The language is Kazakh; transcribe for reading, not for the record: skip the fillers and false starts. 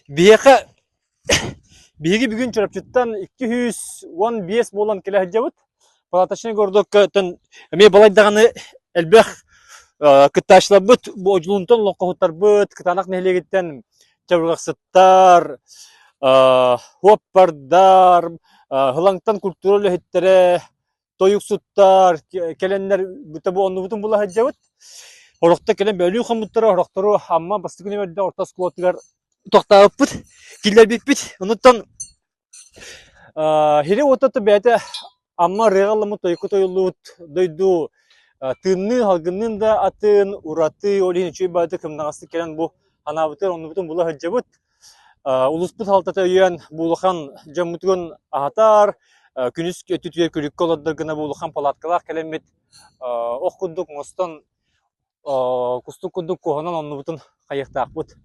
Бияка биги бүгүн чырапчыттан 215 болан келе хаджабыт. Палаташны гордок тен эме балайдаганы элбэх кытташлабыт бу оҗлунтон локкотарбыт кытанак нелегиттен чабыргаксыттар хоппардар хылаңтан культуралы хеттере тоюксуттар келеннер бүте бу оннубутун була хаджабыт. Орокта келен бөлүү хамуттары ороктору амма бастыгыны берде орта сквотыгар тоқтабыт, киллер биппит. Онуттан хире отаты бәте амма регаламы тойку тойлут дойду тынны халгынын да атын ураты олин чүй бәте кымнагасы келен бу анабытыр оннубутун була хаджабыт. Улуспут халтата үйен булухан жаммутгон ахатар күнүс өтүтүе күрүккө оладдар гына булухан палаткалар келемет ох кудук мостон кустук кудук kohonан оннубутун кайыктаакпыт.